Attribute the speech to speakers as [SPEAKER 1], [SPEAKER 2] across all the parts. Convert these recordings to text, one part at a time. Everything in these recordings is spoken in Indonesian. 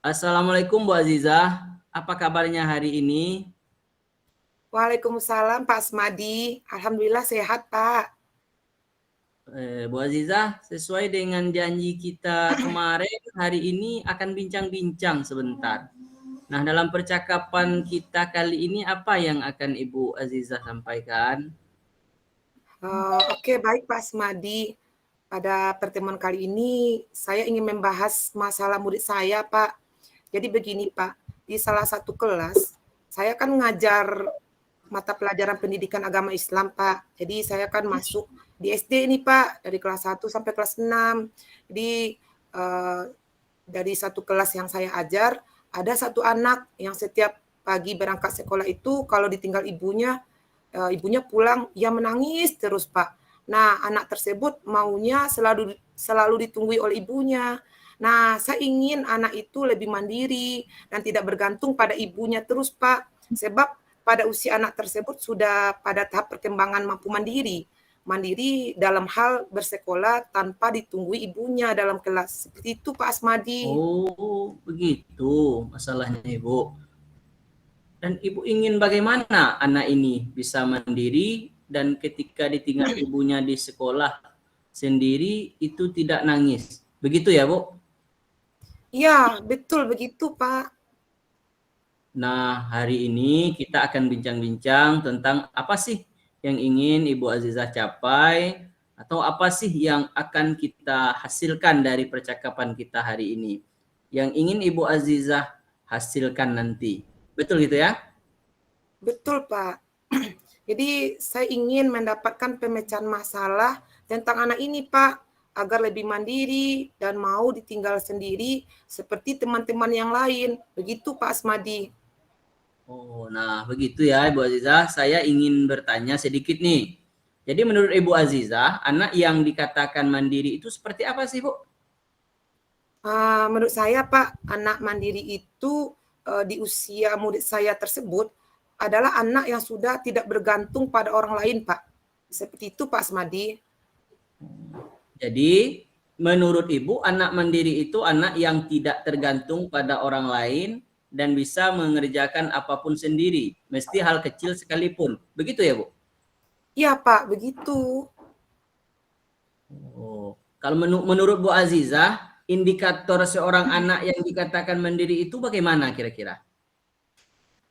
[SPEAKER 1] Assalamualaikum Bu Azizah, apa kabarnya hari ini?
[SPEAKER 2] Waalaikumsalam Pak Asmadi. Alhamdulillah sehat Pak.
[SPEAKER 1] Bu Azizah, sesuai dengan janji kita kemarin, hari ini akan bincang-bincang sebentar. Nah, dalam percakapan kita kali ini apa yang akan Ibu Azizah sampaikan?
[SPEAKER 2] Oke, baik Pak Asmadi. Pada pertemuan kali ini saya ingin membahas masalah murid saya Pak. Jadi begini Pak, di salah satu kelas saya kan ngajar mata pelajaran pendidikan agama Islam Pak. Jadi saya kan masuk di SD ini Pak, dari kelas 1 sampai kelas 6. Jadi eh, dari satu kelas yang saya ajar, ada satu anak yang setiap pagi berangkat sekolah itu kalau ditinggal ibunya pulang, ia menangis terus, Pak. Nah, anak tersebut maunya selalu ditunggu oleh ibunya. Nah, saya ingin anak itu lebih mandiri dan tidak bergantung pada ibunya terus, Pak. Sebab pada usia anak tersebut sudah pada tahap perkembangan mampu mandiri. Mandiri dalam hal bersekolah tanpa ditunggui ibunya dalam kelas. Seperti itu, Pak Asmadi.
[SPEAKER 1] Oh, begitu masalahnya Ibu. Dan Ibu ingin bagaimana anak ini bisa mandiri dan ketika ditinggal ibunya di sekolah sendiri itu tidak nangis. Begitu ya, Bu?
[SPEAKER 2] Iya, betul begitu, Pak.
[SPEAKER 1] Nah, hari ini kita akan bincang-bincang tentang apa sih yang ingin Ibu Azizah capai atau apa sih yang akan kita hasilkan dari percakapan kita hari ini. Yang ingin Ibu Azizah hasilkan nanti. Betul gitu ya?
[SPEAKER 2] Betul, Pak. Jadi saya ingin mendapatkan pemecahan masalah tentang anak ini, Pak, agar lebih mandiri dan mau ditinggal sendiri seperti teman-teman yang lain. Begitu, Pak Asmadi.
[SPEAKER 1] Oh, nah begitu ya Ibu Azizah. Saya ingin bertanya sedikit nih. Jadi menurut Ibu Azizah, anak yang dikatakan mandiri itu seperti apa sih, Bu?
[SPEAKER 2] Menurut saya, Pak, anak mandiri itu di usia murid saya tersebut adalah anak yang sudah tidak bergantung pada orang lain, Pak. Seperti itu, Pak Asmadi.
[SPEAKER 1] Jadi menurut Ibu, anak mandiri itu anak yang tidak tergantung pada orang lain dan bisa mengerjakan apapun sendiri, mesti hal kecil sekalipun. Begitu ya, Bu?
[SPEAKER 2] Iya, Pak, begitu.
[SPEAKER 1] Oh, kalau menurut Bu Azizah, indikator seorang anak yang dikatakan mandiri itu bagaimana kira-kira?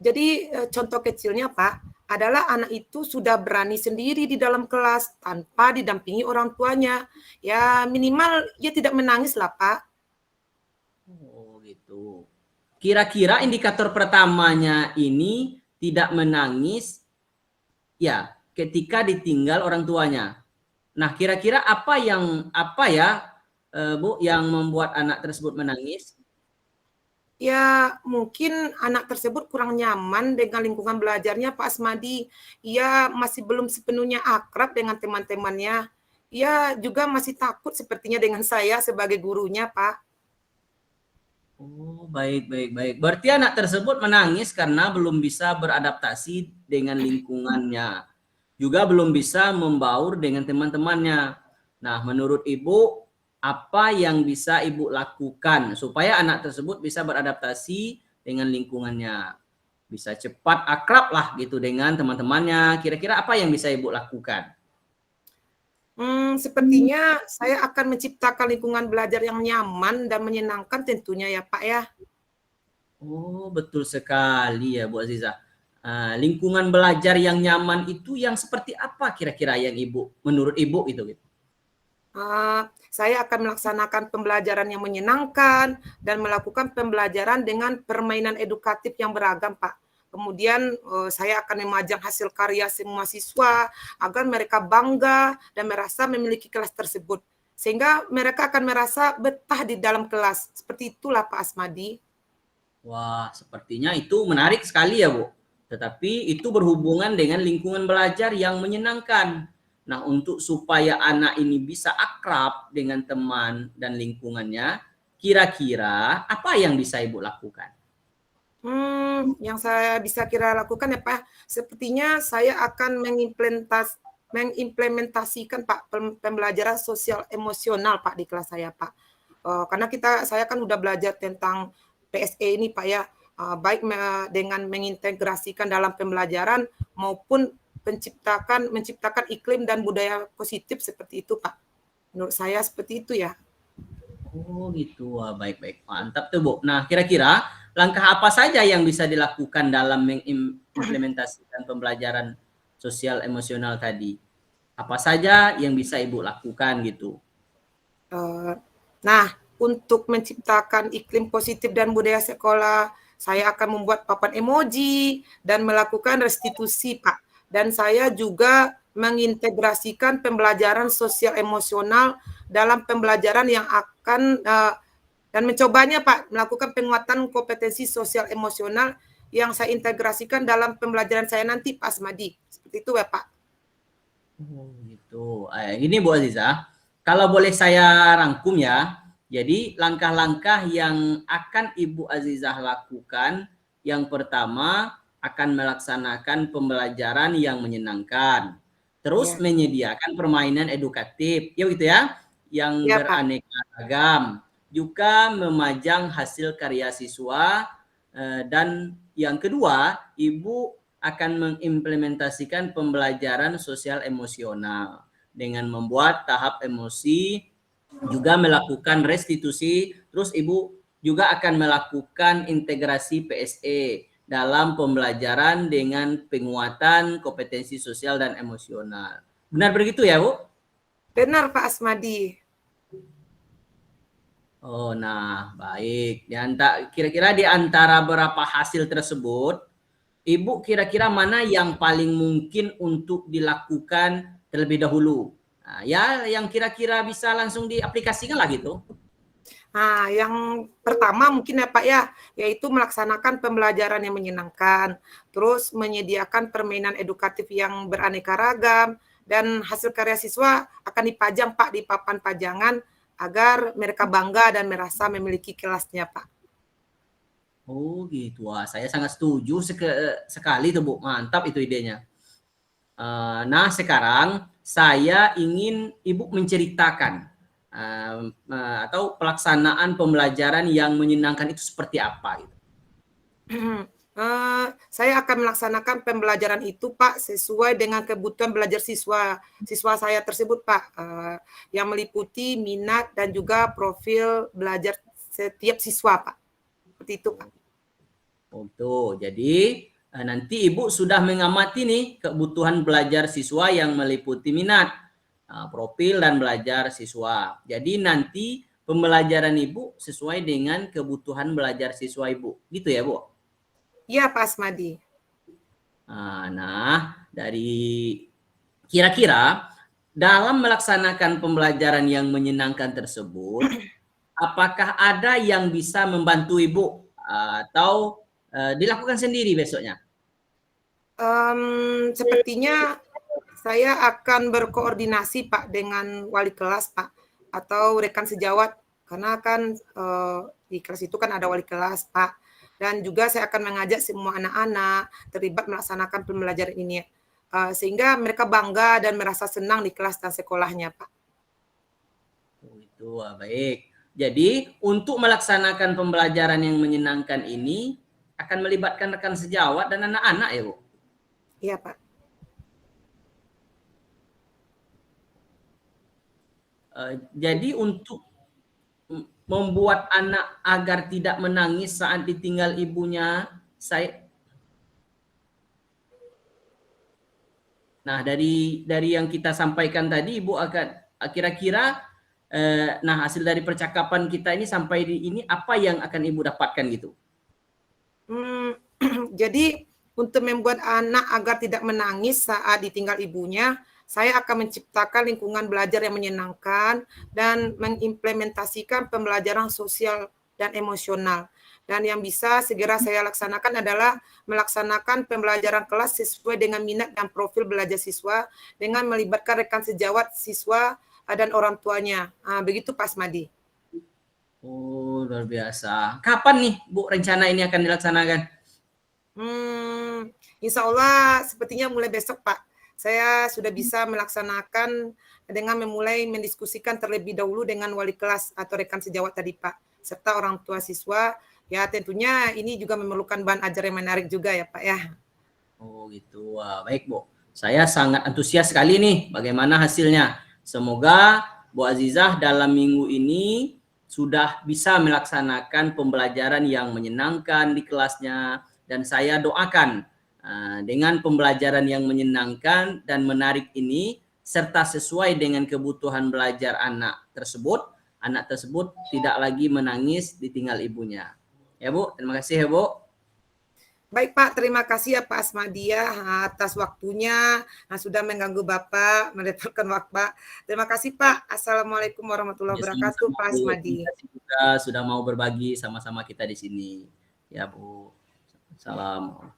[SPEAKER 2] Jadi contoh kecilnya Pak, adalah anak itu sudah berani sendiri di dalam kelas tanpa didampingi orang tuanya. Ya minimal dia tidak menangis lah Pak.
[SPEAKER 1] Oh, gitu. Kira-kira indikator pertamanya ini tidak menangis, ya, ketika ditinggal orang tuanya. Nah, kira-kira apa ya, Bu, yang membuat anak tersebut menangis?
[SPEAKER 2] Ya mungkin anak tersebut kurang nyaman dengan lingkungan belajarnya Pak Asmadi. Ia masih belum sepenuhnya akrab dengan teman-temannya. Ia juga masih takut sepertinya dengan saya sebagai gurunya Pak.
[SPEAKER 1] Oh, baik, baik, baik. Berarti anak tersebut menangis karena belum bisa beradaptasi dengan lingkungannya. Juga belum bisa membaur dengan teman-temannya. Nah, menurut Ibu, apa yang bisa Ibu lakukan supaya anak tersebut bisa beradaptasi dengan lingkungannya? Bisa cepat akrab lah gitu dengan teman-temannya. Kira-kira apa yang bisa Ibu lakukan?
[SPEAKER 2] Sepertinya saya akan menciptakan lingkungan belajar yang nyaman dan menyenangkan tentunya ya Pak ya.
[SPEAKER 1] Oh, betul sekali ya Bu Aziza. Lingkungan belajar yang nyaman itu yang seperti apa kira-kira yang Ibu, menurut Ibu itu gitu?
[SPEAKER 2] Saya akan melaksanakan pembelajaran yang menyenangkan dan melakukan pembelajaran dengan permainan edukatif yang beragam, Pak. Kemudian saya akan memajang hasil karya semua siswa agar mereka bangga dan merasa memiliki kelas tersebut. Sehingga mereka akan merasa betah di dalam kelas. Seperti itulah Pak Asmadi.
[SPEAKER 1] Wah, sepertinya itu menarik sekali ya, Bu. Tetapi itu berhubungan dengan lingkungan belajar yang menyenangkan. Nah, untuk supaya anak ini bisa akrab dengan teman dan lingkungannya, kira-kira apa yang bisa Ibu lakukan?
[SPEAKER 2] Yang saya bisa kira lakukan ya Pak, sepertinya saya akan mengimplementasikan Pak pembelajaran sosial emosional Pak di kelas saya Pak. Karena saya kan udah belajar tentang PSE ini Pak ya, baik dengan mengintegrasikan dalam pembelajaran maupun menciptakan iklim dan budaya positif seperti itu Pak. Menurut saya seperti itu ya.
[SPEAKER 1] Oh gitu, wah baik-baik, mantap tuh Bu. Nah kira-kira langkah apa saja yang bisa dilakukan dalam mengimplementasikan pembelajaran sosial emosional tadi? Apa saja yang bisa Ibu lakukan gitu?
[SPEAKER 2] Nah, untuk menciptakan iklim positif dan budaya sekolah, saya akan membuat papan emoji dan melakukan restitusi, Pak. Dan saya juga mengintegrasikan pembelajaran sosial emosional dalam pembelajaran yang akan dan mencobanya, Pak, melakukan penguatan kompetensi sosial emosional yang saya integrasikan dalam pembelajaran saya nanti, Pak Asmadi. Seperti itu ya, Pak.
[SPEAKER 1] Oh gitu. Ini Bu Aziza, kalau boleh saya rangkum ya. Jadi langkah-langkah yang akan Ibu Azizah lakukan, yang pertama akan melaksanakan pembelajaran yang menyenangkan. Terus
[SPEAKER 2] Ya,
[SPEAKER 1] menyediakan permainan edukatif, ya gitu ya, yang
[SPEAKER 2] ya Pak.
[SPEAKER 1] beraneka ragam. Juga memajang hasil karya siswa, dan yang kedua, Ibu akan mengimplementasikan pembelajaran sosial emosional dengan membuat tahap emosi, juga melakukan restitusi, terus Ibu juga akan melakukan integrasi PSE dalam pembelajaran dengan penguatan kompetensi sosial dan emosional. Benar begitu ya, Bu?
[SPEAKER 2] Benar Pak Asmadi.
[SPEAKER 1] Oh, nah, baik. Kira-kira di antara beberapa hasil tersebut, Ibu kira-kira mana yang paling mungkin untuk dilakukan terlebih dahulu? Nah, ya yang kira-kira bisa langsung diaplikasikan lah gitu.
[SPEAKER 2] Nah, yang pertama mungkin ya Pak ya, yaitu melaksanakan pembelajaran yang menyenangkan, terus menyediakan permainan edukatif yang beraneka ragam, dan hasil karya siswa akan dipajang Pak di papan pajangan agar mereka bangga dan merasa memiliki kelasnya Pak.
[SPEAKER 1] Oh gitu, wah saya sangat setuju sekali tuh Bu, mantap itu idenya. Nah sekarang saya ingin Ibu menceritakan atau pelaksanaan pembelajaran yang menyenangkan itu seperti apa gitu.
[SPEAKER 2] Saya akan melaksanakan pembelajaran itu Pak sesuai dengan kebutuhan belajar siswa saya tersebut Pak, yang meliputi minat dan juga profil belajar setiap siswa Pak. Seperti itu Pak.
[SPEAKER 1] Oh, jadi nanti Ibu sudah mengamati nih kebutuhan belajar siswa yang meliputi minat, profil dan belajar siswa. Jadi nanti pembelajaran Ibu sesuai dengan kebutuhan belajar siswa Ibu. Gitu ya, Bu?
[SPEAKER 2] Iya Pak Asmadi.
[SPEAKER 1] Nah, dari kira-kira dalam melaksanakan pembelajaran yang menyenangkan tersebut, apakah ada yang bisa membantu Ibu atau dilakukan sendiri besoknya?
[SPEAKER 2] Sepertinya saya akan berkoordinasi Pak dengan wali kelas Pak atau rekan sejawat karena kan di kelas itu kan ada wali kelas Pak, dan juga saya akan mengajak semua anak-anak terlibat melaksanakan pembelajaran ini sehingga mereka bangga dan merasa senang di kelas dan sekolahnya Pak.
[SPEAKER 1] Oh, itu baik. Jadi untuk melaksanakan pembelajaran yang menyenangkan ini akan melibatkan rekan sejawat dan anak-anak ya Bu?
[SPEAKER 2] Iya Pak.
[SPEAKER 1] Jadi untuk membuat anak agar tidak menangis saat ditinggal ibunya, Nah dari yang kita sampaikan tadi, Ibu akan kira-kira, nah hasil dari percakapan kita ini sampai di ini apa yang akan Ibu dapatkan gitu?
[SPEAKER 2] Jadi untuk membuat anak agar tidak menangis saat ditinggal ibunya, saya akan menciptakan lingkungan belajar yang menyenangkan dan mengimplementasikan pembelajaran sosial dan emosional. Dan yang bisa segera saya laksanakan adalah melaksanakan pembelajaran kelas sesuai dengan minat dan profil belajar siswa dengan melibatkan rekan sejawat siswa dan orang tuanya. Begitu Pak Asmadi.
[SPEAKER 1] Oh, luar biasa. Kapan nih, Bu, rencana ini akan dilaksanakan?
[SPEAKER 2] Insya Allah sepertinya mulai besok, Pak. Saya sudah bisa melaksanakan dengan memulai mendiskusikan terlebih dahulu dengan wali kelas atau rekan sejawat tadi, Pak, serta orang tua siswa Ya tentunya ini juga memerlukan bahan ajar yang menarik juga ya Pak ya.
[SPEAKER 1] Oh gitu. Wah, baik Bu. Saya sangat antusias sekali nih bagaimana hasilnya. Semoga Bu Azizah dalam minggu ini sudah bisa melaksanakan pembelajaran yang menyenangkan di kelasnya, dan saya doakan dengan pembelajaran yang menyenangkan dan menarik ini serta sesuai dengan kebutuhan belajar anak tersebut tidak lagi menangis ditinggal ibunya. Ya Bu, terima kasih ya Bu.
[SPEAKER 2] Baik Pak, terima kasih ya Pak Asmadia atas waktunya. Sudah mengganggu Bapak, merepotkan Bapak. Terima kasih Pak. Assalamualaikum warahmatullahi
[SPEAKER 1] Ya,
[SPEAKER 2] wabarakatuh
[SPEAKER 1] sama-sama
[SPEAKER 2] Pak
[SPEAKER 1] Bu. Terima
[SPEAKER 2] Asmadi.
[SPEAKER 1] kasih juga sudah mau berbagi sama-sama kita di sini. Ya Bu. Salam.